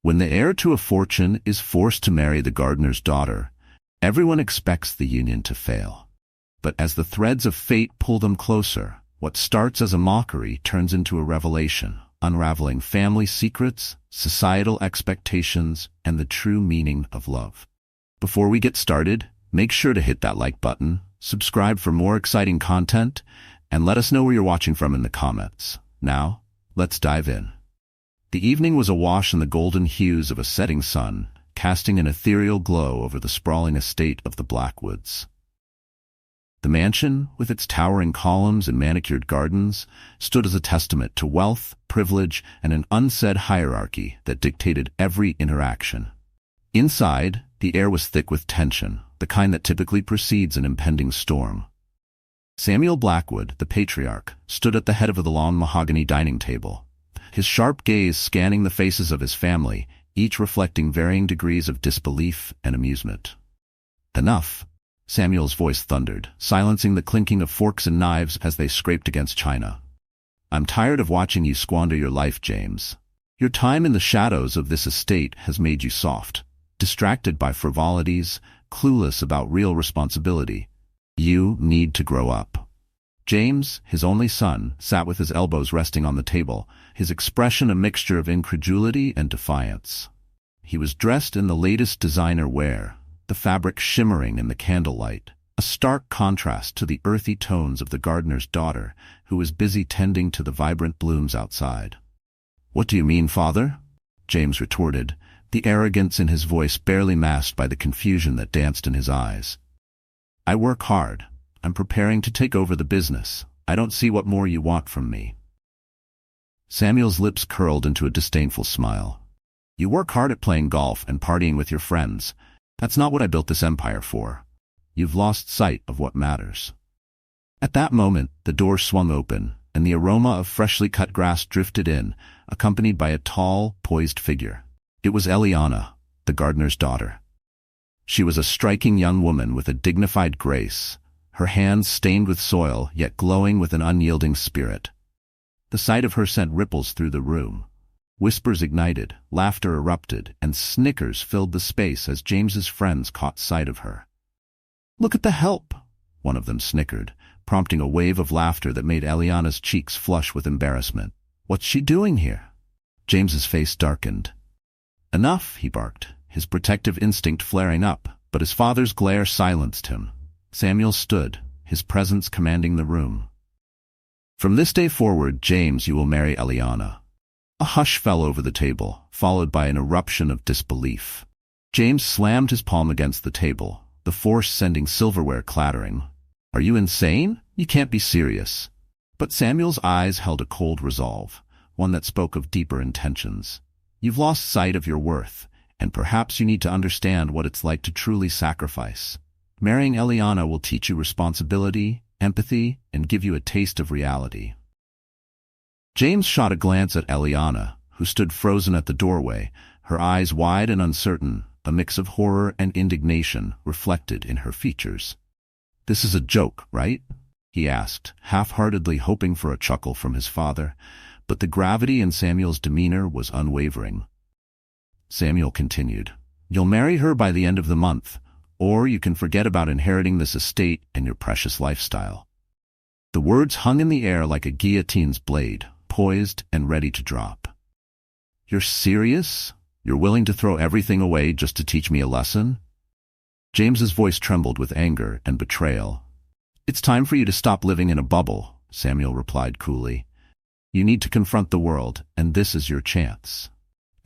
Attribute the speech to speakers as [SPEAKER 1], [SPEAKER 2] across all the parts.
[SPEAKER 1] When the heir to a fortune is forced to marry the gardener's daughter, everyone expects the union to fail. But as the threads of fate pull them closer, what starts as a mockery turns into a revelation, unraveling family secrets, societal expectations, and the true meaning of love. Before we get started, make sure to hit that like button, subscribe for more exciting content, and let us know where you're watching from in the comments. Now, let's dive in. The evening was awash in the golden hues of a setting sun, casting an ethereal glow over the sprawling estate of the Blackwoods. The mansion, with its towering columns and manicured gardens, stood as a testament to wealth, privilege, and an unsaid hierarchy that dictated every interaction. Inside, the air was thick with tension, the kind that typically precedes an impending storm. Samuel Blackwood, the patriarch, stood at the head of the long mahogany dining table, his sharp gaze scanning the faces of his family, each reflecting varying degrees of disbelief and amusement. "Enough," Samuel's voice thundered, silencing the clinking of forks and knives as they scraped against china. "I'm tired of watching you squander your life, James. Your time in the shadows of this estate has made you soft, distracted by frivolities, clueless about real responsibility. You need to grow up." James, his only son, sat with his elbows resting on the table, his expression a mixture of incredulity and defiance. He was dressed in the latest designer wear, the fabric shimmering in the candlelight, a stark contrast to the earthy tones of the gardener's daughter, who was busy tending to the vibrant blooms outside. "What do you mean, father?" James retorted, the arrogance in his voice barely masked by the confusion that danced in his eyes. "I work hard. I'm preparing to take over the business. I don't see what more you want from me." Samuel's lips curled into a disdainful smile. "You work hard at playing golf and partying with your friends. That's not what I built this empire for. You've lost sight of what matters." At that moment, the door swung open, and the aroma of freshly cut grass drifted in, accompanied by a tall, poised figure. It was Eliana, the gardener's daughter. She was a striking young woman with a dignified grace, her hands stained with soil, yet glowing with an unyielding spirit. The sight of her sent ripples through the room. Whispers ignited, laughter erupted, and snickers filled the space as James's friends caught sight of her. "Look at the help!" one of them snickered, prompting a wave of laughter that made Eliana's cheeks flush with embarrassment. "What's she doing here?" James's face darkened. "Enough," he barked, his protective instinct flaring up, but his father's glare silenced him. Samuel stood, his presence commanding the room. "From this day forward, James, you will marry Eliana." A hush fell over the table, followed by an eruption of disbelief. James slammed his palm against the table, the force sending silverware clattering. "Are you insane? You can't be serious." But Samuel's eyes held a cold resolve, one that spoke of deeper intentions. "You've lost sight of your worth, and perhaps you need to understand what it's like to truly sacrifice. Marrying Eliana will teach you responsibility, empathy, and give you a taste of reality." James shot a glance at Eliana, who stood frozen at the doorway, her eyes wide and uncertain, a mix of horror and indignation reflected in her features. "This is a joke, right?" he asked, half-heartedly hoping for a chuckle from his father, but the gravity in Samuel's demeanor was unwavering. Samuel continued, "You'll marry her by the end of the month, or you can forget about inheriting this estate and your precious lifestyle." The words hung in the air like a guillotine's blade, poised and ready to drop. "You're serious? You're willing to throw everything away just to teach me a lesson?" James's voice trembled with anger and betrayal. "It's time for you to stop living in a bubble," Samuel replied coolly. "You need to confront the world, and this is your chance."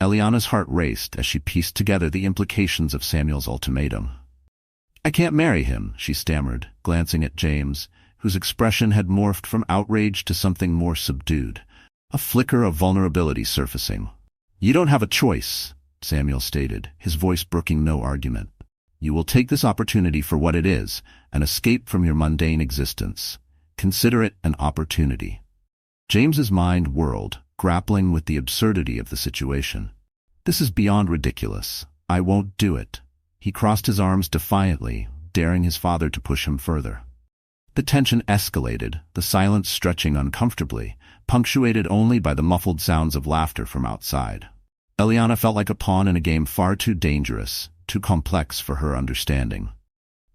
[SPEAKER 1] Eliana's heart raced as she pieced together the implications of Samuel's ultimatum. "I can't marry him," she stammered, glancing at James, whose expression had morphed from outrage to something more subdued, a flicker of vulnerability surfacing. "You don't have a choice," Samuel stated, his voice brooking no argument. "You will take this opportunity for what it is, an escape from your mundane existence. Consider it an opportunity." James's mind whirled, grappling with the absurdity of the situation. "This is beyond ridiculous. I won't do it." He crossed his arms defiantly, daring his father to push him further. The tension escalated, the silence stretching uncomfortably, punctuated only by the muffled sounds of laughter from outside. Eliana felt like a pawn in a game far too dangerous, too complex for her understanding.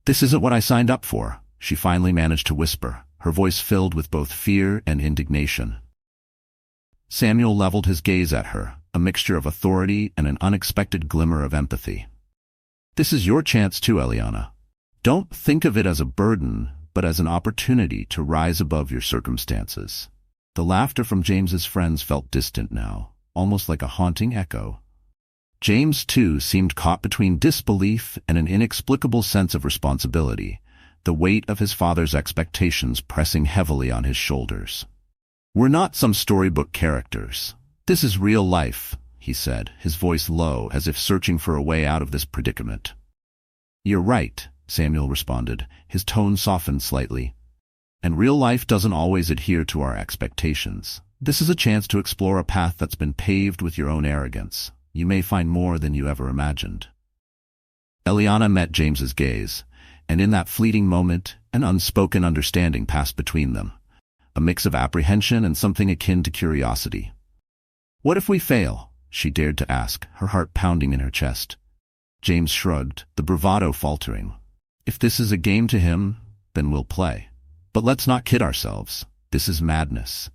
[SPEAKER 1] "This isn't what I signed up for," she finally managed to whisper, her voice filled with both fear and indignation. Samuel leveled his gaze at her, a mixture of authority and an unexpected glimmer of empathy. "This is your chance too, Eliana. Don't think of it as a burden, but as an opportunity to rise above your circumstances." The laughter from James's friends felt distant now, almost like a haunting echo. James, too, seemed caught between disbelief and an inexplicable sense of responsibility, the weight of his father's expectations pressing heavily on his shoulders. "We're not some storybook characters. This is real life," he said, his voice low, as if searching for a way out of this predicament. "You're right," Samuel responded, his tone softened slightly. "And real life doesn't always adhere to our expectations. This is a chance to explore a path that's been paved with your own arrogance. You may find more than you ever imagined." Eliana met James's gaze, and in that fleeting moment, an unspoken understanding passed between them, a mix of apprehension and something akin to curiosity. "What if we fail?" she dared to ask, her heart pounding in her chest. James shrugged, the bravado faltering. "If this is a game to him, then we'll play. But let's not kid ourselves. This is madness."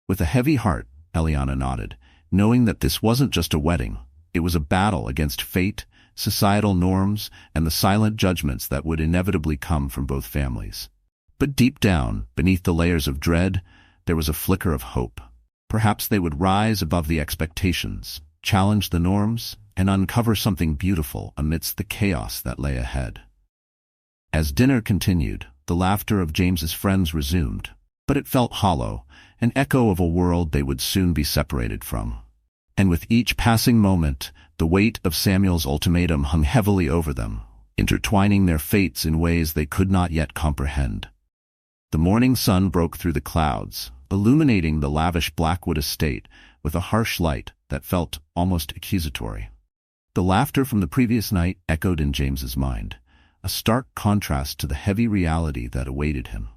[SPEAKER 1] With a heavy heart, Eliana nodded, knowing that this wasn't just a wedding. It was a battle against fate, societal norms, and the silent judgments that would inevitably come from both families. But deep down, beneath the layers of dread, there was a flicker of hope. Perhaps they would rise above the expectations, challenge the norms, and uncover something beautiful amidst the chaos that lay ahead. As dinner continued, the laughter of James's friends resumed, but it felt hollow, an echo of a world they would soon be separated from. And with each passing moment, the weight of Samuel's ultimatum hung heavily over them, intertwining their fates in ways they could not yet comprehend. The morning sun broke through the clouds, illuminating the lavish Blackwood estate with a harsh light that felt almost accusatory. The laughter from the previous night echoed in James's mind, a stark contrast to the heavy reality that awaited him.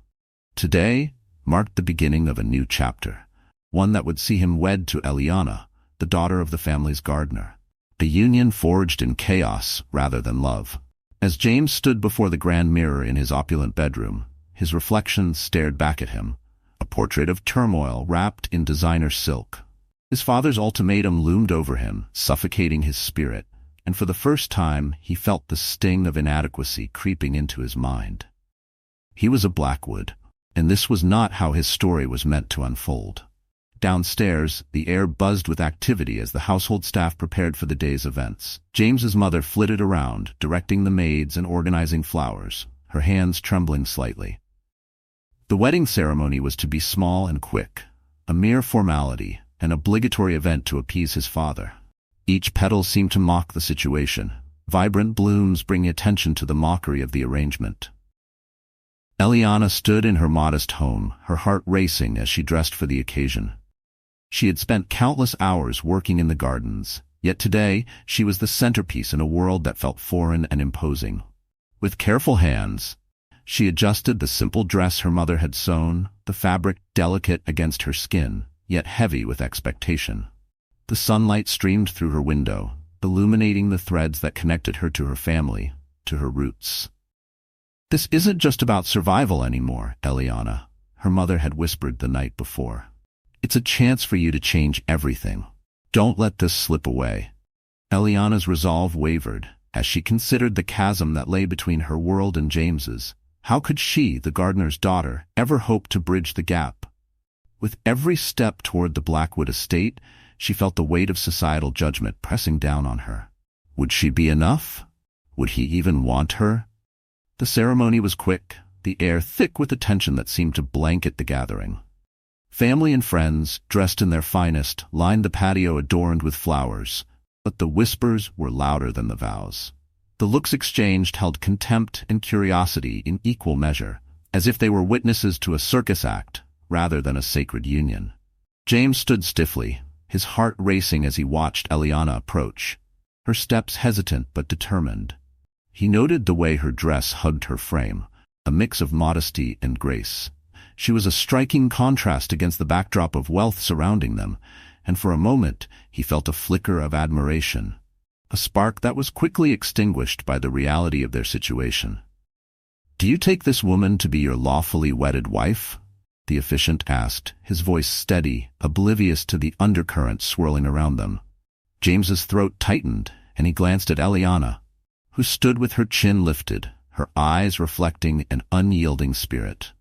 [SPEAKER 1] Today marked the beginning of a new chapter, one that would see him wed to Eliana, the daughter of the family's gardener, a union forged in chaos rather than love. As James stood before the grand mirror in his opulent bedroom, his reflection stared back at him, a portrait of turmoil wrapped in designer silk. His father's ultimatum loomed over him, suffocating his spirit, and for the first time he felt the sting of inadequacy creeping into his mind. He was a Blackwood, and this was not how his story was meant to unfold. Downstairs, the air buzzed with activity as the household staff prepared for the day's events. James's mother flitted around, directing the maids and organizing flowers, her hands trembling slightly. The wedding ceremony was to be small and quick, a mere formality, an obligatory event to appease his father. Each petal seemed to mock the situation, vibrant blooms bringing attention to the mockery of the arrangement. Eliana stood in her modest home, her heart racing as she dressed for the occasion. She had spent countless hours working in the gardens, yet today she was the centerpiece in a world that felt foreign and imposing. With careful hands, she adjusted the simple dress her mother had sewn, the fabric delicate against her skin, yet heavy with expectation. The sunlight streamed through her window, illuminating the threads that connected her to her family, to her roots. "This isn't just about survival anymore, Eliana," her mother had whispered the night before. "It's a chance for you to change everything. Don't let this slip away." Eliana's resolve wavered as she considered the chasm that lay between her world and James's. How could she, the gardener's daughter, ever hope to bridge the gap? With every step toward the Blackwood estate, she felt the weight of societal judgment pressing down on her. Would she be enough? Would he even want her? The ceremony was quick, the air thick with a tension that seemed to blanket the gathering. Family and friends, dressed in their finest, lined the patio adorned with flowers, but the whispers were louder than the vows. The looks exchanged held contempt and curiosity in equal measure, as if they were witnesses to a circus act rather than a sacred union. James stood stiffly, his heart racing as he watched Eliana approach, her steps hesitant but determined. He noted the way her dress hugged her frame, a mix of modesty and grace. She was a striking contrast against the backdrop of wealth surrounding them, and for a moment he felt a flicker of admiration, a spark that was quickly extinguished by the reality of their situation. "Do you take this woman to be your lawfully wedded wife?" the officiant asked, his voice steady, oblivious to the undercurrents swirling around them. James's throat tightened, and he glanced at Eliana, who stood with her chin lifted, her eyes reflecting an unyielding spirit.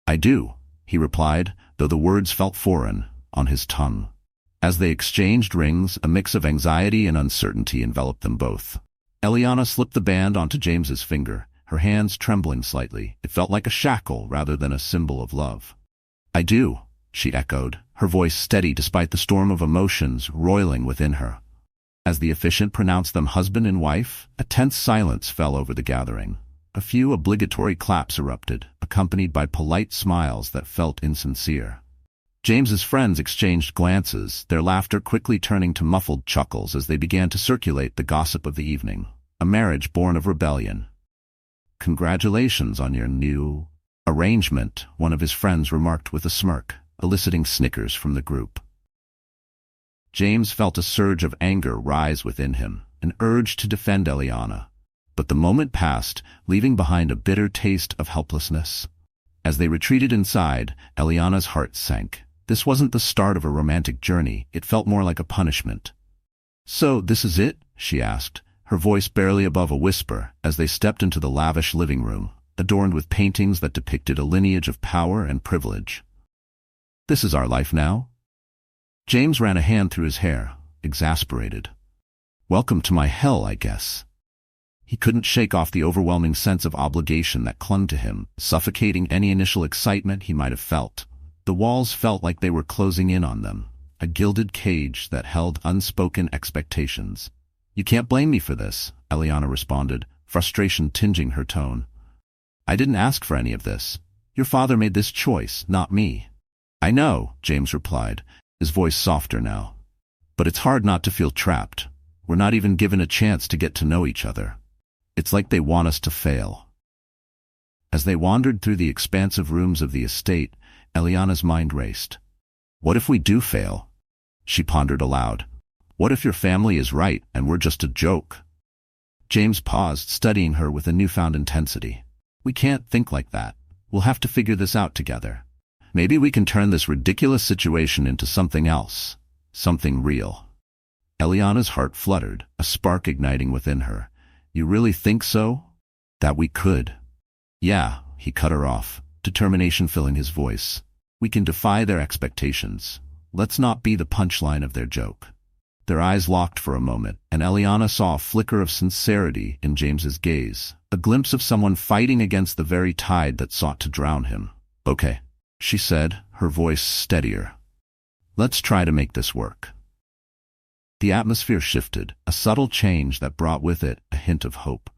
[SPEAKER 1] "I do," he replied, though the words felt foreign on his tongue. As they exchanged rings, a mix of anxiety and uncertainty enveloped them both. Eliana slipped the band onto James's finger, her hands trembling slightly. It felt like a shackle rather than a symbol of love. "I do," she echoed, her voice steady despite the storm of emotions roiling within her. As the officiant pronounced them husband and wife, a tense silence fell over the gathering. A few obligatory claps erupted, accompanied by polite smiles that felt insincere. James's friends exchanged glances, their laughter quickly turning to muffled chuckles as they began to circulate the gossip of the evening. A marriage born of rebellion. "Congratulations on your new arrangement," one of his friends remarked with a smirk, eliciting snickers from the group. James felt a surge of anger rise within him, an urge to defend Eliana. But the moment passed, leaving behind a bitter taste of helplessness. As they retreated inside, Eliana's heart sank. This wasn't the start of a romantic journey, it felt more like a punishment. "So, this is it?" she asked, her voice barely above a whisper, as they stepped into the lavish living room, adorned with paintings that depicted a lineage of power and privilege. "This is our life now?" James ran a hand through his hair, exasperated. "Welcome to my hell, I guess." He couldn't shake off the overwhelming sense of obligation that clung to him, suffocating any initial excitement he might have felt. The walls felt like they were closing in on them, a gilded cage that held unspoken expectations. "You can't blame me for this," Eliana responded, frustration tinging her tone. "I didn't ask for any of this. Your father made this choice, not me." "I know," James replied, his voice softer now. "But it's hard not to feel trapped. We're not even given a chance to get to know each other. It's like they want us to fail." As they wandered through the expansive rooms of the estate, Eliana's mind raced. "What if we do fail?" she pondered aloud. "What if your family is right and we're just a joke?" James paused, studying her with a newfound intensity. "We can't think like that. We'll have to figure this out together. Maybe we can turn this ridiculous situation into something else, something real." Eliana's heart fluttered, a spark igniting within her. "You really think so? That we could?" "Yeah," he cut her off, determination filling his voice. "We can defy their expectations. Let's not be the punchline of their joke." Their eyes locked for a moment, and Eliana saw a flicker of sincerity in James's gaze, a glimpse of someone fighting against the very tide that sought to drown him. "Okay," she said, her voice steadier. "Let's try to make this work." The atmosphere shifted, a subtle change that brought with it a hint of hope.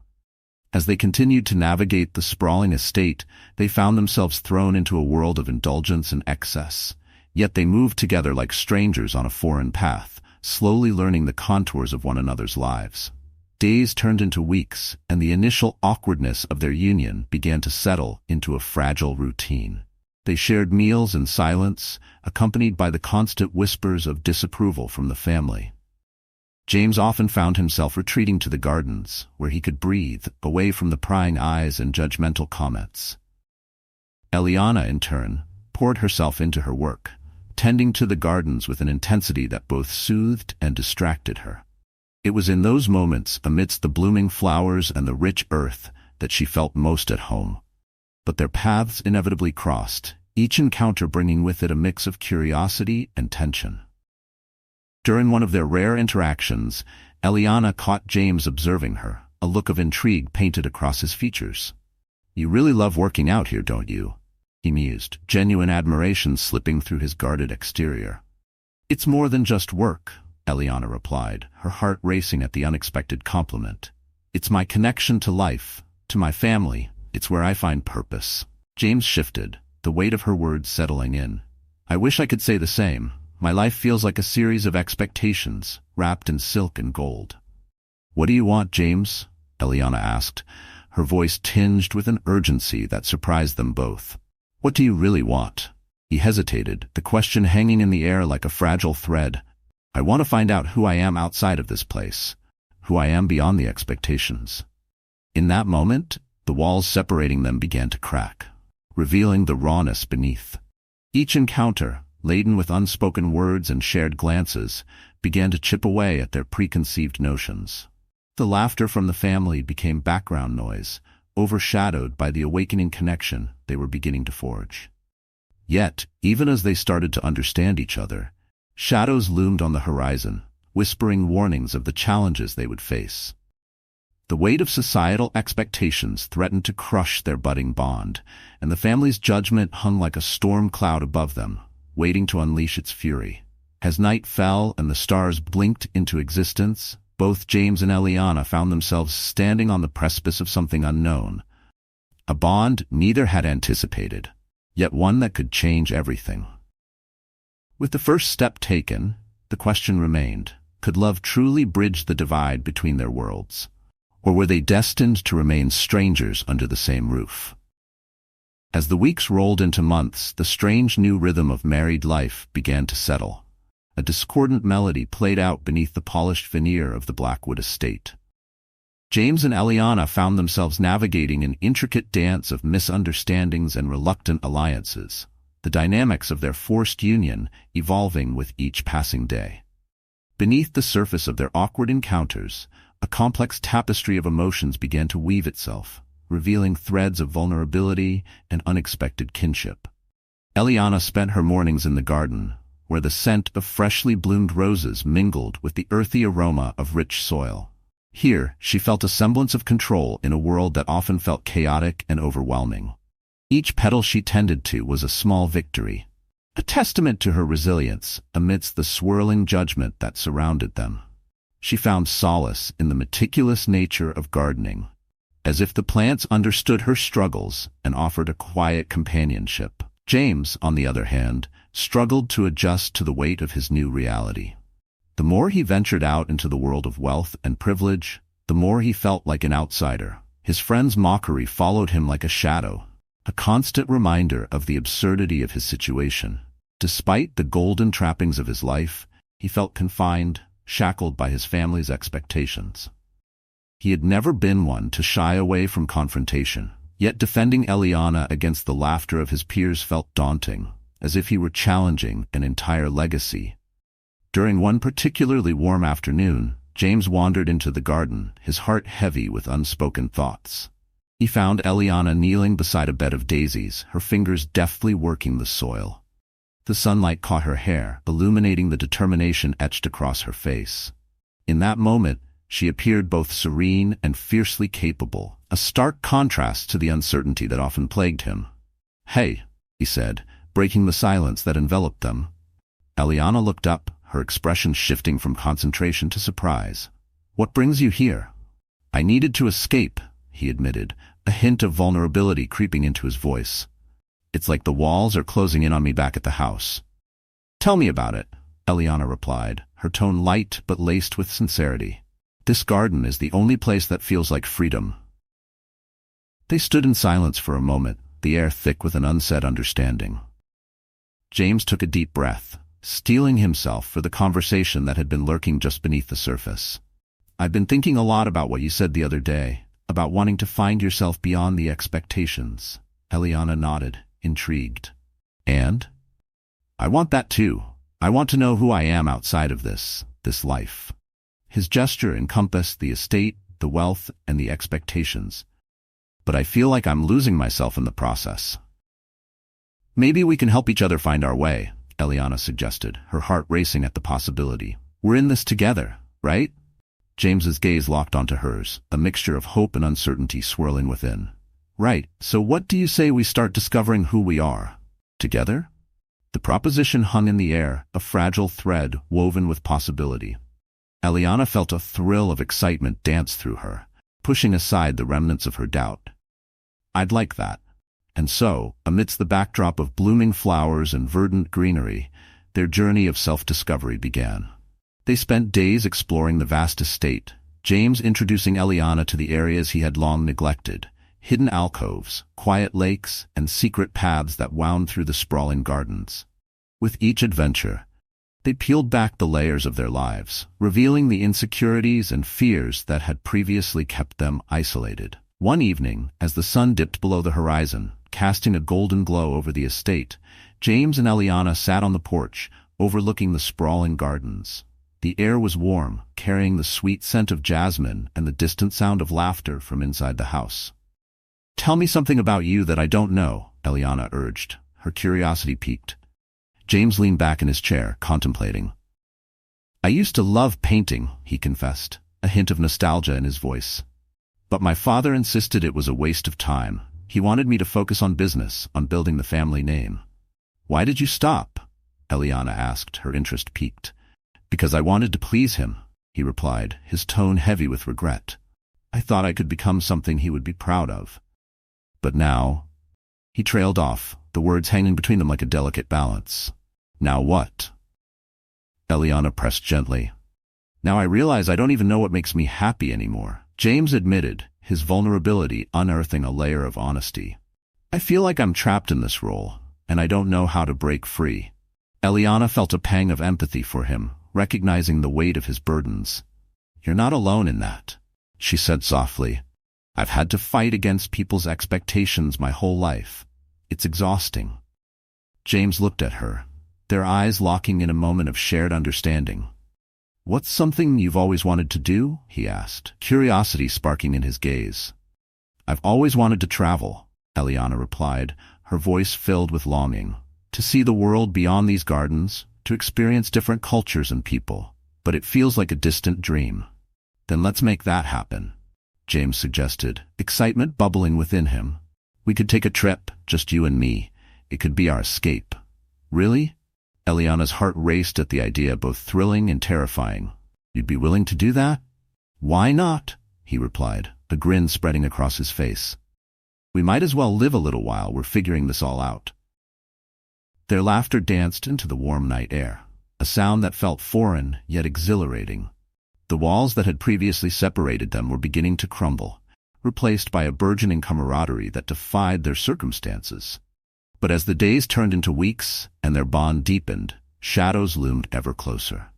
[SPEAKER 1] As they continued to navigate the sprawling estate, they found themselves thrown into a world of indulgence and excess. Yet they moved together like strangers on a foreign path, slowly learning the contours of one another's lives. Days turned into weeks, and the initial awkwardness of their union began to settle into a fragile routine. They shared meals in silence, accompanied by the constant whispers of disapproval from the family. James often found himself retreating to the gardens, where he could breathe, away from the prying eyes and judgmental comments. Eliana, in turn, poured herself into her work, tending to the gardens with an intensity that both soothed and distracted her. It was in those moments, amidst the blooming flowers and the rich earth, that she felt most at home. But their paths inevitably crossed, each encounter bringing with it a mix of curiosity and tension. During one of their rare interactions, Eliana caught James observing her, a look of intrigue painted across his features. "You really love working out here, don't you?" he mused, genuine admiration slipping through his guarded exterior. "It's more than just work," Eliana replied, her heart racing at the unexpected compliment. "It's my connection to life, to my family. It's where I find purpose." James shifted, the weight of her words settling in. "I wish I could say the same. My life feels like a series of expectations, wrapped in silk and gold." "What do you want, James?" Eliana asked, her voice tinged with an urgency that surprised them both. "What do you really want?" He hesitated, the question hanging in the air like a fragile thread. I want to find out who I am outside of this place, who I am beyond the expectations. In that moment, the walls separating them began to crack, revealing the rawness beneath. Each encounter, laden with unspoken words and shared glances, began to chip away at their preconceived notions. The laughter from the family became background noise, overshadowed by the awakening connection they were beginning to forge. Yet, even as they started to understand each other, shadows loomed on the horizon, whispering warnings of the challenges they would face. The weight of societal expectations threatened to crush their budding bond, and the family's judgment hung like a storm cloud above them, waiting to unleash its fury. As night fell and the stars blinked into existence, both James and Eliana found themselves standing on the precipice of something unknown. A bond neither had anticipated, yet one that could change everything. With the first step taken, the question remained, could love truly bridge the divide between their worlds? Or were they destined to remain strangers under the same roof? As the weeks rolled into months, the strange new rhythm of married life began to settle. A discordant melody played out beneath the polished veneer of the Blackwood estate. James and Eliana found themselves navigating an intricate dance of misunderstandings and reluctant alliances, the dynamics of their forced union evolving with each passing day. Beneath the surface of their awkward encounters, a complex tapestry of emotions began to weave itself, revealing threads of vulnerability and unexpected kinship. Eliana spent her mornings in the garden, where the scent of freshly bloomed roses mingled with the earthy aroma of rich soil. Here, she felt a semblance of control in a world that often felt chaotic and overwhelming. Each petal she tended to was a small victory, a testament to her resilience amidst the swirling judgment that surrounded them. She found solace in the meticulous nature of gardening, as if the plants understood her struggles and offered a quiet companionship. James, on the other hand, struggled to adjust to the weight of his new reality. The more he ventured out into the world of wealth and privilege, the more he felt like an outsider. His friends' mockery followed him like a shadow, a constant reminder of the absurdity of his situation. Despite the golden trappings of his life, he felt confined, shackled by his family's expectations. He had never been one to shy away from confrontation, yet defending Eliana against the laughter of his peers felt daunting, as if he were challenging an entire legacy. During one particularly warm afternoon, James wandered into the garden, his heart heavy with unspoken thoughts. He found Eliana kneeling beside a bed of daisies, her fingers deftly working the soil. The sunlight caught her hair, illuminating the determination etched across her face. In that moment, she appeared both serene and fiercely capable, a stark contrast to the uncertainty that often plagued him. "Hey," he said, breaking the silence that enveloped them. Eliana looked up, her expression shifting from concentration to surprise. "What brings you here?" "I needed to escape," he admitted, a hint of vulnerability creeping into his voice. "It's like the walls are closing in on me back at the house." "Tell me about it," Eliana replied, her tone light but laced with sincerity. "This garden is the only place that feels like freedom." They stood in silence for a moment, the air thick with an unsaid understanding. James took a deep breath, steeling himself for the conversation that had been lurking just beneath the surface. "I've been thinking a lot about what you said the other day, about wanting to find yourself beyond the expectations." Eliana nodded, intrigued. "And? I want that too. I want to know who I am outside of this life." His gesture encompassed the estate, the wealth, and the expectations. "But I feel like I'm losing myself in the process." "Maybe we can help each other find our way," Eliana suggested, her heart racing at the possibility. "We're in this together, right?" James's gaze locked onto hers, a mixture of hope and uncertainty swirling within. "Right, so what do you say we start discovering who we are? Together?" The proposition hung in the air, a fragile thread woven with possibility. Eliana felt a thrill of excitement dance through her, pushing aside the remnants of her doubt. "I'd like that." And so, amidst the backdrop of blooming flowers and verdant greenery, their journey of self-discovery began. They spent days exploring the vast estate, James introducing Eliana to the areas he had long neglected, hidden alcoves, quiet lakes, and secret paths that wound through the sprawling gardens. With each adventure, they peeled back the layers of their lives, revealing the insecurities and fears that had previously kept them isolated. One evening, as the sun dipped below the horizon, casting a golden glow over the estate, James and Eliana sat on the porch, overlooking the sprawling gardens. The air was warm, carrying the sweet scent of jasmine and the distant sound of laughter from inside the house. "Tell me something about you that I don't know," Eliana urged, her curiosity piqued. James leaned back in his chair, contemplating. "I used to love painting," he confessed, a hint of nostalgia in his voice. "But my father insisted it was a waste of time. He wanted me to focus on business, on building the family name." "Why did you stop?" Eliana asked, her interest piqued. "Because I wanted to please him," he replied, his tone heavy with regret. "I thought I could become something he would be proud of. But now—" He trailed off, the words hanging between them like a delicate balance. "Now what?" Eliana pressed gently. "Now I realize I don't even know what makes me happy anymore," James admitted, his vulnerability unearthing a layer of honesty. "I feel like I'm trapped in this role, and I don't know how to break free." Eliana felt a pang of empathy for him, recognizing the weight of his burdens. "You're not alone in that," she said softly. "I've had to fight against people's expectations my whole life. It's exhausting." James looked at her, their eyes locking in a moment of shared understanding. "What's something you've always wanted to do?" he asked, curiosity sparking in his gaze. "I've always wanted to travel," Eliana replied, her voice filled with longing. "To see the world beyond these gardens, to experience different cultures and people. But it feels like a distant dream." "Then let's make that happen," James suggested, excitement bubbling within him. "We could take a trip, just you and me. It could be our escape." "Really?" Eliana's heart raced at the idea, both thrilling and terrifying. "You'd be willing to do that?" "Why not?" he replied, a grin spreading across his face. "We might as well live a little while we're figuring this all out." Their laughter danced into the warm night air, a sound that felt foreign yet exhilarating. The walls that had previously separated them were beginning to crumble, replaced by a burgeoning camaraderie that defied their circumstances. But as the days turned into weeks and their bond deepened, shadows loomed ever closer.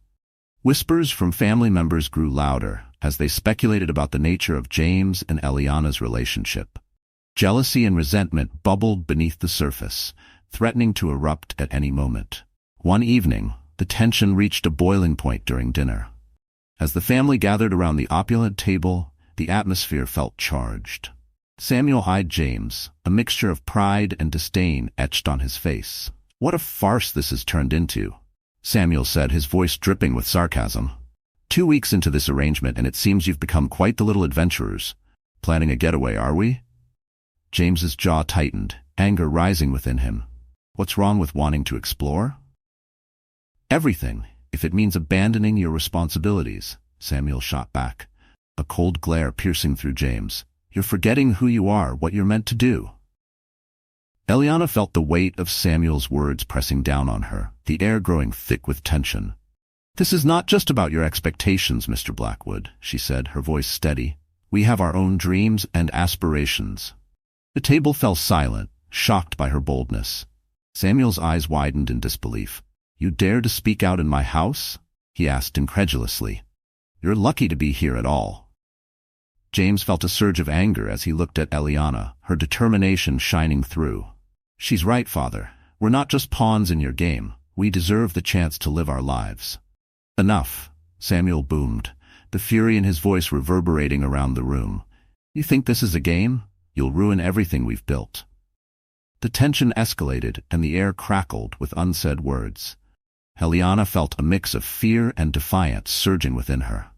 [SPEAKER 1] Whispers from family members grew louder as they speculated about the nature of James and Eliana's relationship. Jealousy and resentment bubbled beneath the surface, threatening to erupt at any moment. One evening, the tension reached a boiling point during dinner. As the family gathered around the opulent table, the atmosphere felt charged. Samuel eyed James, a mixture of pride and disdain etched on his face. "What a farce this has turned into," Samuel said, his voice dripping with sarcasm. 2 weeks into this arrangement and it seems you've become quite the little adventurers. Planning a getaway, are we? James's jaw tightened, anger rising within him. "What's wrong with wanting to explore?" "Everything, if it means abandoning your responsibilities," Samuel shot back, a cold glare piercing through James. "You're forgetting who you are, what you're meant to do." Eliana felt the weight of Samuel's words pressing down on her, the air growing thick with tension. "This is not just about your expectations, Mr. Blackwood," she said, her voice steady. "We have our own dreams and aspirations." The table fell silent, shocked by her boldness. Samuel's eyes widened in disbelief. "You dare to speak out in my house?" he asked incredulously. "You're lucky to be here at all." James felt a surge of anger as he looked at Eliana, her determination shining through. "She's right, Father. We're not just pawns in your game. We deserve the chance to live our lives." "Enough," Samuel boomed, the fury in his voice reverberating around the room. "You think this is a game? You'll ruin everything we've built." The tension escalated and the air crackled with unsaid words. Eliana felt a mix of fear and defiance surging within her.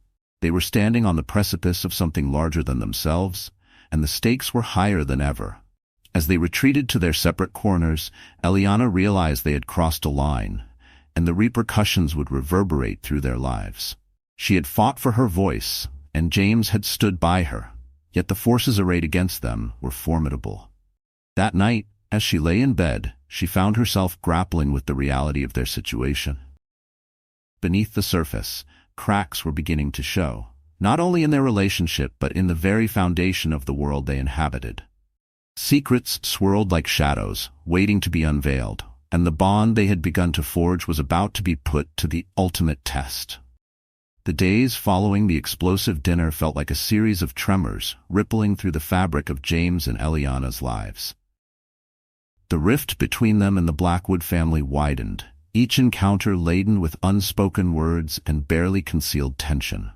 [SPEAKER 1] They were standing on the precipice of something larger than themselves, and the stakes were higher than ever. As they retreated to their separate corners, Eliana realized they had crossed a line, and the repercussions would reverberate through their lives. She had fought for her voice, and James had stood by her, yet the forces arrayed against them were formidable. That night, as she lay in bed, she found herself grappling with the reality of their situation. Beneath the surface, cracks were beginning to show, not only in their relationship but in the very foundation of the world they inhabited. Secrets swirled like shadows, waiting to be unveiled, and the bond they had begun to forge was about to be put to the ultimate test. The days following the explosive dinner felt like a series of tremors rippling through the fabric of James and Eliana's lives. The rift between them and the Blackwood family widened, each encounter laden with unspoken words and barely concealed tension.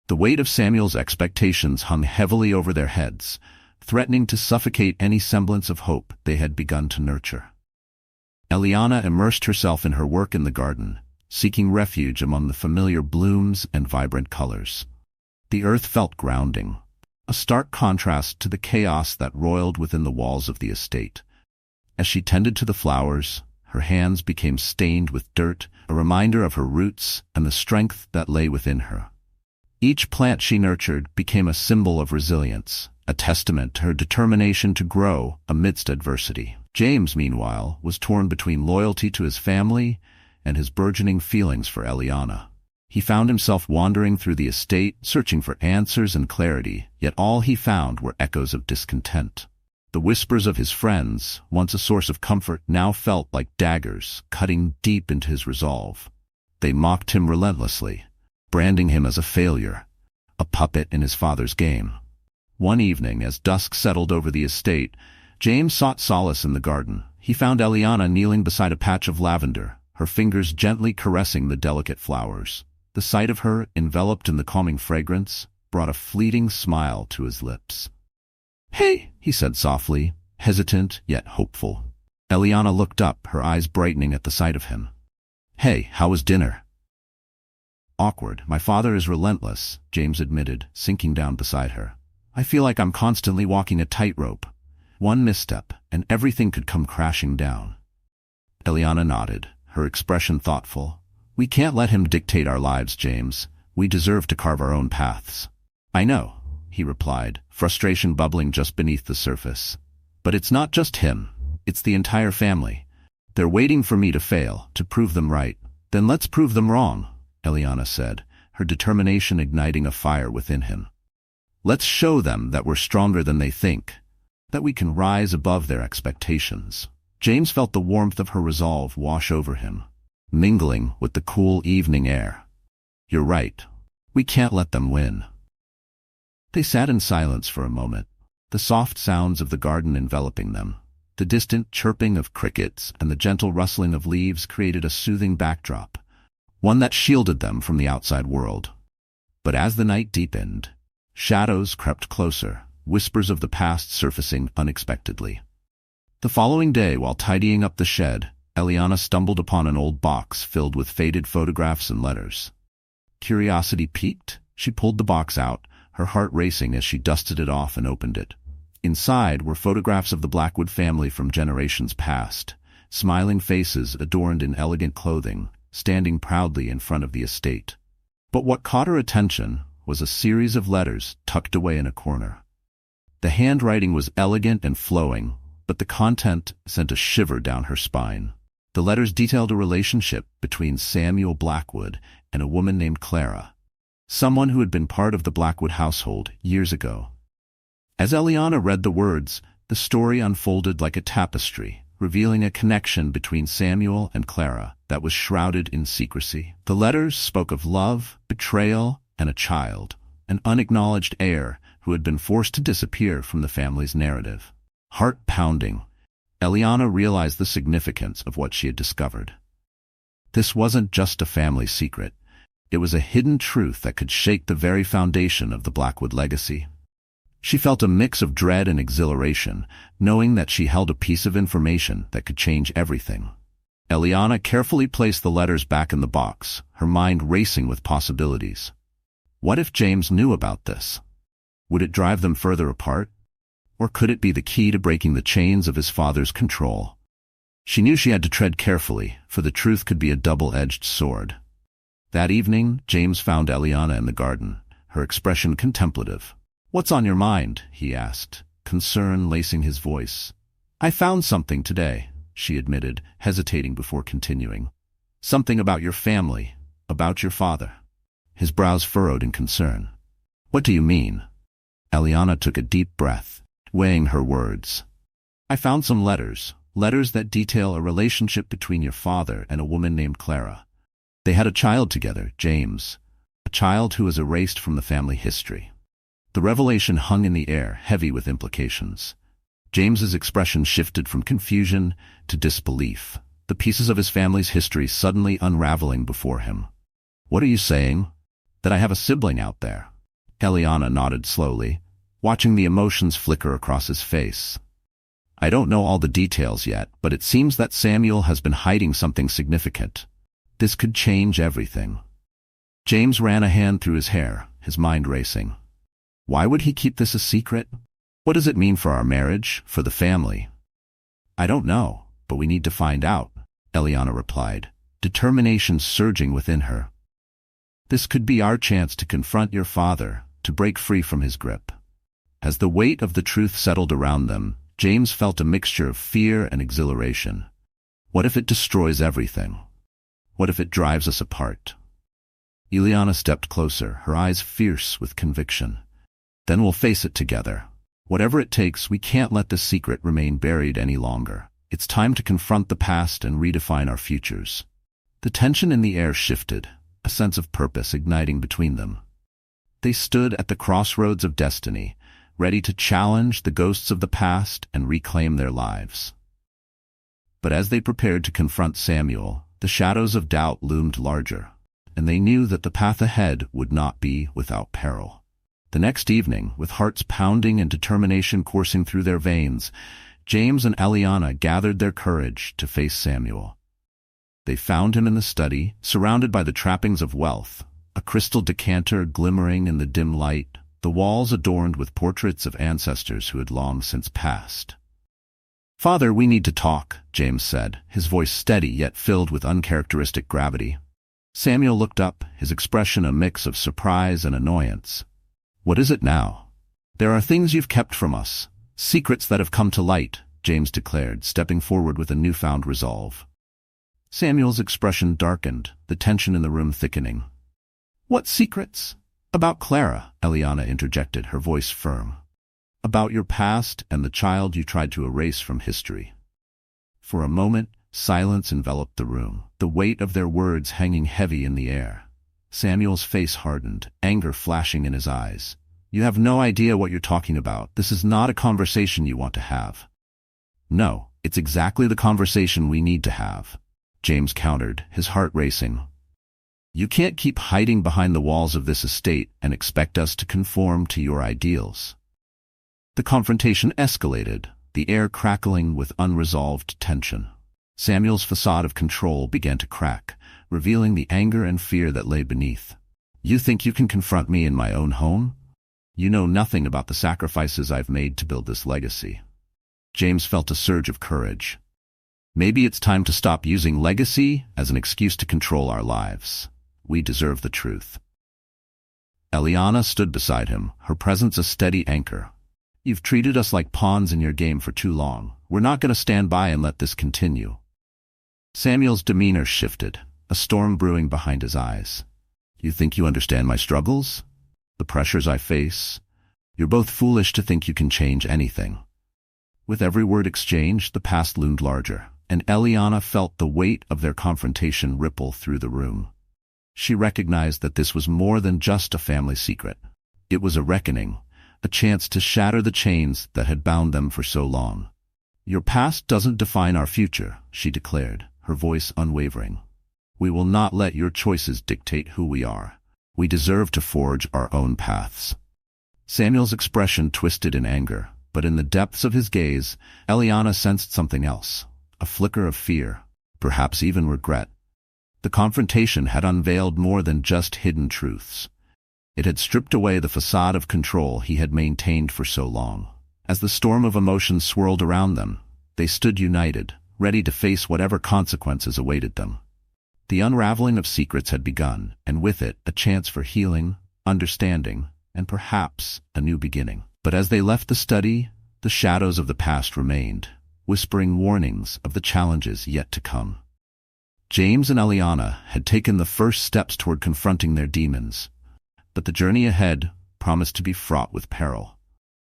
[SPEAKER 1] The weight of Samuel's expectations hung heavily over their heads, threatening to suffocate any semblance of hope they had begun to nurture. Eliana immersed herself in her work in the garden, seeking refuge among the familiar blooms and vibrant colors. The earth felt grounding, a stark contrast to the chaos that roiled within the walls of the estate. As she tended to the flowers, her hands became stained with dirt, a reminder of her roots and the strength that lay within her. Each plant she nurtured became a symbol of resilience, a testament to her determination to grow amidst adversity. James, meanwhile, was torn between loyalty to his family and his burgeoning feelings for Eliana. He found himself wandering through the estate, searching for answers and clarity, yet all he found were echoes of discontent. The whispers of his friends, once a source of comfort, now felt like daggers, cutting deep into his resolve. They mocked him relentlessly, branding him as a failure, a puppet in his father's game. One evening, as dusk settled over the estate, James sought solace in the garden. He found Eliana kneeling beside a patch of lavender, her fingers gently caressing the delicate flowers. The sight of her, enveloped in the calming fragrance, brought a fleeting smile to his lips. "Hey," he said softly, hesitant yet hopeful. Eliana looked up, her eyes brightening at the sight of him. "Hey, how was dinner?" "Awkward. My father is relentless," James admitted, sinking down beside her. "I feel like I'm constantly walking a tightrope. One misstep, and everything could come crashing down." Eliana nodded, her expression thoughtful. "We can't let him dictate our lives, James. We deserve to carve our own paths." "I know," he replied, frustration bubbling just beneath the surface. "But it's not just him. It's the entire family. They're waiting for me to fail, to prove them right." "Then let's prove them wrong," Eliana said, her determination igniting a fire within him. "Let's show them that we're stronger than they think, that we can rise above their expectations." James felt the warmth of her resolve wash over him, mingling with the cool evening air. "You're right. We can't let them win." They sat in silence for a moment, the soft sounds of the garden enveloping them. The distant chirping of crickets and the gentle rustling of leaves created a soothing backdrop, one that shielded them from the outside world. But as the night deepened, shadows crept closer, whispers of the past surfacing unexpectedly. The following day, while tidying up the shed, Eliana stumbled upon an old box filled with faded photographs and letters. Curiosity piqued, she pulled the box out, her heart racing as she dusted it off and opened it. Inside were photographs of the Blackwood family from generations past, smiling faces adorned in elegant clothing, standing proudly in front of the estate. But what caught her attention was a series of letters tucked away in a corner. The handwriting was elegant and flowing, but the content sent a shiver down her spine. The letters detailed a relationship between Samuel Blackwood and a woman named Clara, someone who had been part of the Blackwood household years ago. As Eliana read the words, the story unfolded like a tapestry, revealing a connection between Samuel and Clara that was shrouded in secrecy. The letters spoke of love, betrayal, and a child, an unacknowledged heir who had been forced to disappear from the family's narrative. Heart pounding, Eliana realized the significance of what she had discovered. This wasn't just a family secret. It was a hidden truth that could shake the very foundation of the Blackwood legacy. She felt a mix of dread and exhilaration, knowing that she held a piece of information that could change everything. Eliana carefully placed the letters back in the box, her mind racing with possibilities. What if James knew about this? Would it drive them further apart? Or could it be the key to breaking the chains of his father's control? She knew she had to tread carefully, for the truth could be a double-edged sword. That evening, James found Eliana in the garden, her expression contemplative. "What's on your mind?" he asked, concern lacing his voice. "I found something today," she admitted, hesitating before continuing. "Something about your family, about your father." His brows furrowed in concern. "What do you mean?" Eliana took a deep breath, weighing her words. I found some letters that detail a relationship between your father and a woman named Clara. They had a child together, James, a child who was erased from the family history. The revelation hung in the air, heavy with implications. James's expression shifted from confusion to disbelief, the pieces of his family's history suddenly unraveling before him. What are you saying? That I have a sibling out there? Eliana nodded slowly, watching the emotions flicker across his face. I don't know all the details yet, but it seems that Samuel has been hiding something significant. This could change everything. James ran a hand through his hair, his mind racing. Why would he keep this a secret? What does it mean for our marriage, for the family? I don't know, but we need to find out, Eliana replied, determination surging within her. This could be our chance to confront your father, to break free from his grip. As the weight of the truth settled around them, James felt a mixture of fear and exhilaration. What if it destroys everything? What if it drives us apart? Eliana stepped closer, her eyes fierce with conviction. Then we'll face it together. Whatever it takes, we can't let this secret remain buried any longer. It's time to confront the past and redefine our futures. The tension in the air shifted, a sense of purpose igniting between them. They stood at the crossroads of destiny, ready to challenge the ghosts of the past and reclaim their lives. But as they prepared to confront Samuel, the shadows of doubt loomed larger, and they knew that the path ahead would not be without peril. The next evening, with hearts pounding and determination coursing through their veins, James and Eliana gathered their courage to face Samuel. They found him in the study, surrounded by the trappings of wealth, a crystal decanter glimmering in the dim light, the walls adorned with portraits of ancestors who had long since passed. "Father, we need to talk," James said, his voice steady yet filled with uncharacteristic gravity. Samuel looked up, his expression a mix of surprise and annoyance. "What is it now?" "There are things you've kept from us, secrets that have come to light," James declared, stepping forward with a newfound resolve. Samuel's expression darkened, the tension in the room thickening. "What secrets?" "About Clara," Eliana interjected, her voice firm. "About your past and the child you tried to erase from history." For a moment, silence enveloped the room, the weight of their words hanging heavy in the air. Samuel's face hardened, anger flashing in his eyes. "You have no idea what you're talking about. This is not a conversation you want to have." "No, it's exactly the conversation we need to have," James countered, his heart racing. "You can't keep hiding behind the walls of this estate and expect us to conform to your ideals." The confrontation escalated, the air crackling with unresolved tension. Samuel's facade of control began to crack, revealing the anger and fear that lay beneath. "You think you can confront me in my own home? You know nothing about the sacrifices I've made to build this legacy." James felt a surge of courage. "Maybe it's time to stop using legacy as an excuse to control our lives. We deserve the truth." Eliana stood beside him, her presence a steady anchor. "You've treated us like pawns in your game for too long. We're not going to stand by and let this continue." Samuel's demeanor shifted, a storm brewing behind his eyes. "You think you understand my struggles? The pressures I face? You're both foolish to think you can change anything." With every word exchanged, the past loomed larger, and Eliana felt the weight of their confrontation ripple through the room. She recognized that this was more than just a family secret. It was a reckoning, a chance to shatter the chains that had bound them for so long. "Your past doesn't define our future," she declared, her voice unwavering. "We will not let your choices dictate who we are. We deserve to forge our own paths." Samuel's expression twisted in anger, but in the depths of his gaze, Eliana sensed something else, a flicker of fear, perhaps even regret. The confrontation had unveiled more than just hidden truths. It had stripped away the facade of control he had maintained for so long. As the storm of emotions swirled around them, they stood united, ready to face whatever consequences awaited them. The unraveling of secrets had begun, and with it, a chance for healing, understanding, and perhaps a new beginning. But as they left the study, the shadows of the past remained, whispering warnings of the challenges yet to come. James and Eliana had taken the first steps toward confronting their demons, but the journey ahead promised to be fraught with peril.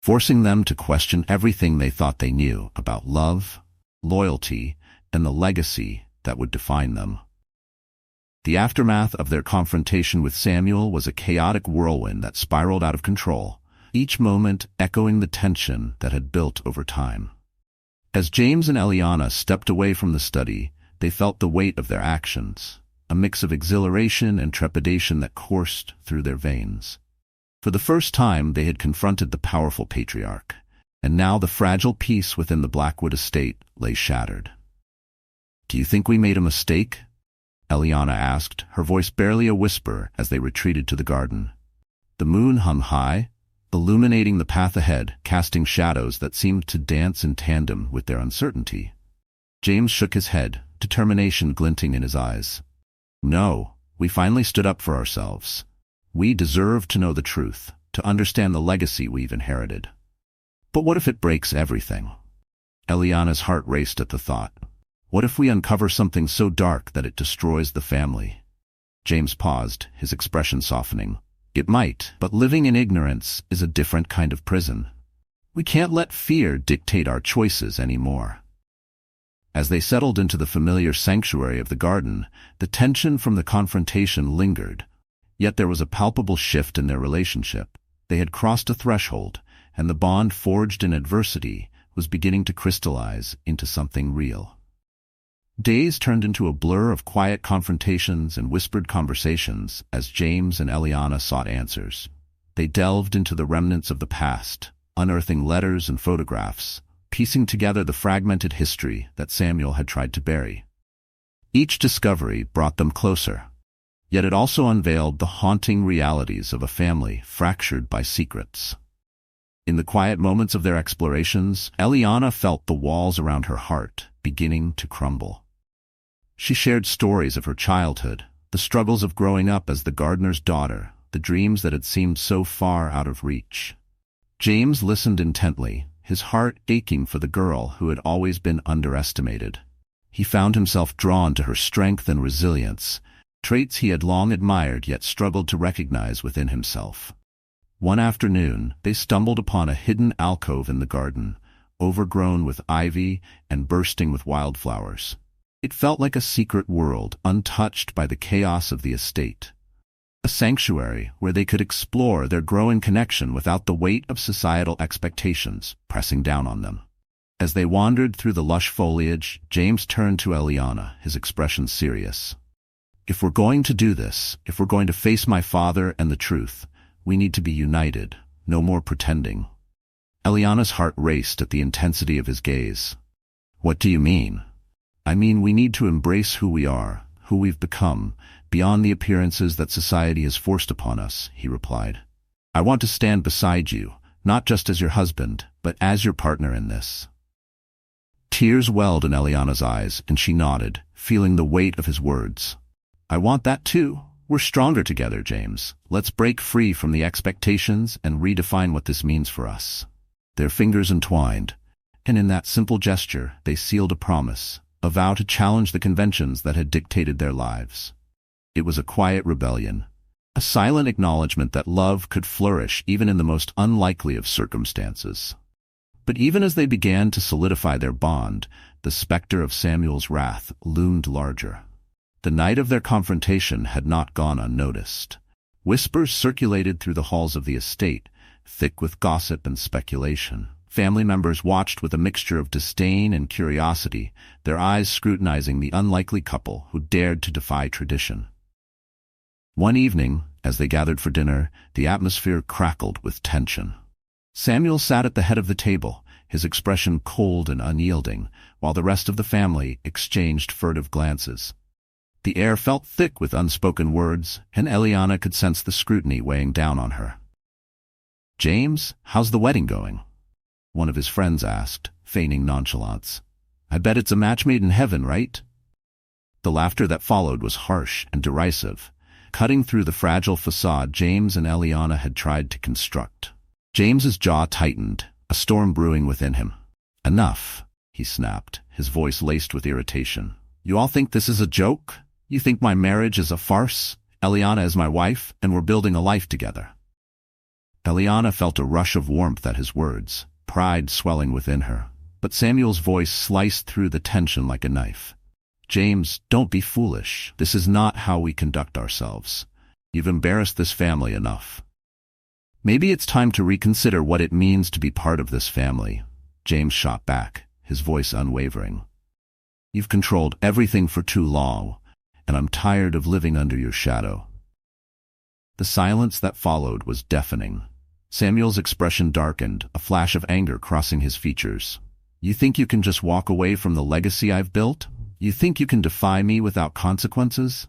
[SPEAKER 1] forcing them to question everything they thought they knew about love, loyalty, and the legacy that would define them. The aftermath of their confrontation with Samuel was a chaotic whirlwind that spiraled out of control, each moment echoing the tension that had built over time. As James and Eliana stepped away from the study, they felt the weight of their actions, a mix of exhilaration and trepidation that coursed through their veins. For the first time, they had confronted the powerful patriarch, and now the fragile peace within the Blackwood estate lay shattered. "Do you think we made a mistake?" Eliana asked, her voice barely a whisper as they retreated to the garden. The moon hung high, illuminating the path ahead, casting shadows that seemed to dance in tandem with their uncertainty. James shook his head, determination glinting in his eyes. "No, we finally stood up for ourselves. We deserve to know the truth, to understand the legacy we've inherited." "But what if it breaks everything?" Eliana's heart raced at the thought. "What if we uncover something so dark that it destroys the family?" James paused, his expression softening. "It might, but living in ignorance is a different kind of prison. We can't let fear dictate our choices anymore." As they settled into the familiar sanctuary of the garden, the tension from the confrontation lingered, yet there was a palpable shift in their relationship. They had crossed a threshold, and the bond forged in adversity was beginning to crystallize into something real. Days turned into a blur of quiet confrontations and whispered conversations as James and Eliana sought answers. They delved into the remnants of the past, unearthing letters and photographs, piecing together the fragmented history that Samuel had tried to bury. Each discovery brought them closer, yet it also unveiled the haunting realities of a family fractured by secrets. In the quiet moments of their explorations, Eliana felt the walls around her heart beginning to crumble. She shared stories of her childhood, the struggles of growing up as the gardener's daughter, the dreams that had seemed so far out of reach. James listened intently, his heart aching for the girl who had always been underestimated. He found himself drawn to her strength and resilience, traits he had long admired yet struggled to recognize within himself. One afternoon, they stumbled upon a hidden alcove in the garden, overgrown with ivy and bursting with wildflowers. It felt like a secret world, untouched by the chaos of the estate. A sanctuary where they could explore their growing connection without the weight of societal expectations pressing down on them. As they wandered through the lush foliage, James turned to Eliana, his expression serious. "If we're going to do this, if we're going to face my father and the truth, we need to be united, no more pretending." Eliana's heart raced at the intensity of his gaze. "What do you mean?" "I mean we need to embrace who we are, who we've become, beyond the appearances that society has forced upon us," he replied. "I want to stand beside you, not just as your husband, but as your partner in this." Tears welled in Eliana's eyes, and she nodded, feeling the weight of his words. "I want that too. We're stronger together, James. Let's break free from the expectations and redefine what this means for us." Their fingers entwined, and in that simple gesture they sealed a promise, a vow to challenge the conventions that had dictated their lives. It was a quiet rebellion, a silent acknowledgement that love could flourish even in the most unlikely of circumstances. But even as they began to solidify their bond, the specter of Samuel's wrath loomed larger. The night of their confrontation had not gone unnoticed. Whispers circulated through the halls of the estate, thick with gossip and speculation. Family members watched with a mixture of disdain and curiosity, their eyes scrutinizing the unlikely couple who dared to defy tradition. One evening, as they gathered for dinner, the atmosphere crackled with tension. Samuel sat at the head of the table, his expression cold and unyielding, while the rest of the family exchanged furtive glances. The air felt thick with unspoken words, and Eliana could sense the scrutiny weighing down on her. "James, how's the wedding going?" one of his friends asked, feigning nonchalance. "I bet it's a match made in heaven, right?" The laughter that followed was harsh and derisive, cutting through the fragile facade James and Eliana had tried to construct. James's jaw tightened, a storm brewing within him. "Enough," he snapped, his voice laced with irritation. "You all think this is a joke? You think my marriage is a farce? Eliana is my wife, and we're building a life together." Eliana felt a rush of warmth at his words, pride swelling within her. But Samuel's voice sliced through the tension like a knife. James, don't be foolish. This is not how we conduct ourselves. You've embarrassed this family enough. Maybe it's time to reconsider what it means to be part of this family. James shot back, his voice unwavering. You've controlled everything for too long, and I'm tired of living under your shadow. The silence that followed was deafening. Samuel's expression darkened, a flash of anger crossing his features. You think you can just walk away from the legacy I've built? You think you can defy me without consequences?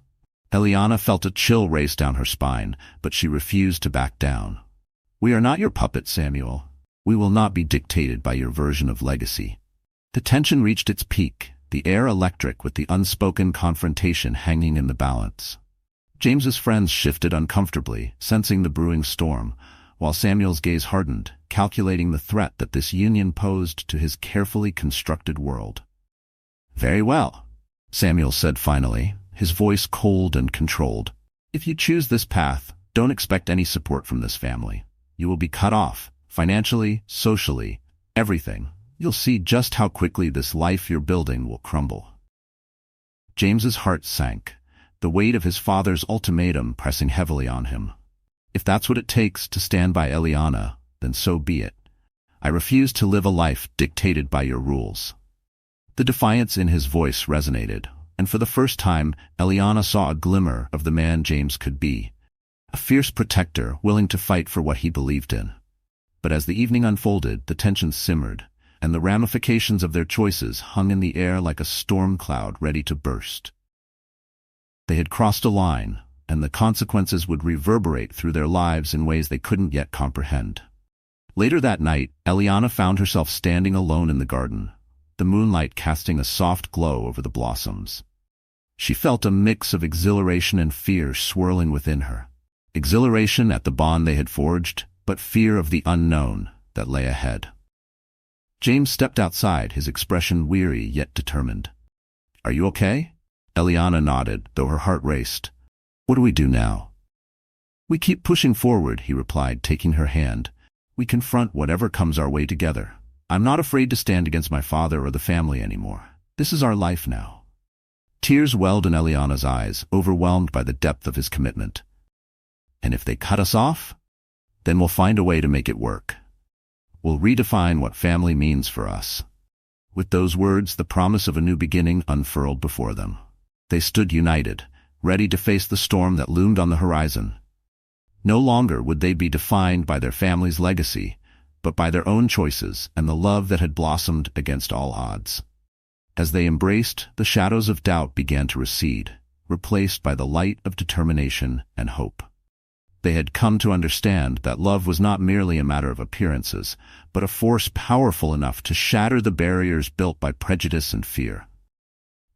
[SPEAKER 1] Eliana felt a chill race down her spine, but she refused to back down. We are not your puppets, Samuel. We will not be dictated by your version of legacy. The tension reached its peak, the air electric with the unspoken confrontation hanging in the balance. James's friends shifted uncomfortably, sensing the brewing storm, while Samuel's gaze hardened, calculating the threat that this union posed to his carefully constructed world. Very well, Samuel said finally, his voice cold and controlled. If you choose this path, don't expect any support from this family. You will be cut off, financially, socially, everything. You'll see just how quickly this life you're building will crumble. James's heart sank, the weight of his father's ultimatum pressing heavily on him. If that's what it takes to stand by Eliana, then so be it. I refuse to live a life dictated by your rules. The defiance in his voice resonated, and for the first time, Eliana saw a glimmer of the man James could be. A fierce protector willing to fight for what he believed in. But as the evening unfolded, the tension simmered, and the ramifications of their choices hung in the air like a storm cloud ready to burst. They had crossed a line, and the consequences would reverberate through their lives in ways they couldn't yet comprehend. Later that night, Eliana found herself standing alone in the garden, the moonlight casting a soft glow over the blossoms. She felt a mix of exhilaration and fear swirling within her. Exhilaration at the bond they had forged, but fear of the unknown that lay ahead. James stepped outside, his expression weary yet determined. Are you okay? Eliana nodded, though her heart raced. What do we do now? We keep pushing forward, he replied, taking her hand. We confront whatever comes our way together. I'm not afraid to stand against my father or the family anymore. This is our life now. Tears welled in Eliana's eyes, overwhelmed by the depth of his commitment. And if they cut us off, then we'll find a way to make it work. We'll redefine what family means for us. With those words, the promise of a new beginning unfurled before them. They stood united, ready to face the storm that loomed on the horizon. No longer would they be defined by their family's legacy, but by their own choices and the love that had blossomed against all odds. As they embraced, the shadows of doubt began to recede, replaced by the light of determination and hope. They had come to understand that love was not merely a matter of appearances, but a force powerful enough to shatter the barriers built by prejudice and fear.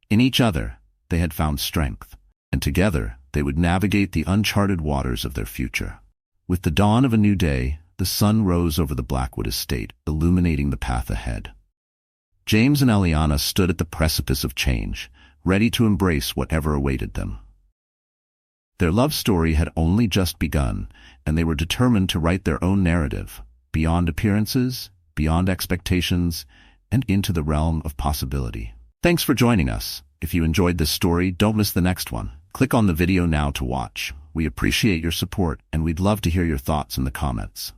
[SPEAKER 1] In each other, they had found strength, and together they would navigate the uncharted waters of their future. With the dawn of a new day, the sun rose over the Blackwood estate, illuminating the path ahead. James and Eliana stood at the precipice of change, ready to embrace whatever awaited them. Their love story had only just begun, and they were determined to write their own narrative, beyond appearances, beyond expectations, and into the realm of possibility. Thanks for joining us. If you enjoyed this story, don't miss the next one. Click on the video now to watch. We appreciate your support, and we'd love to hear your thoughts in the comments.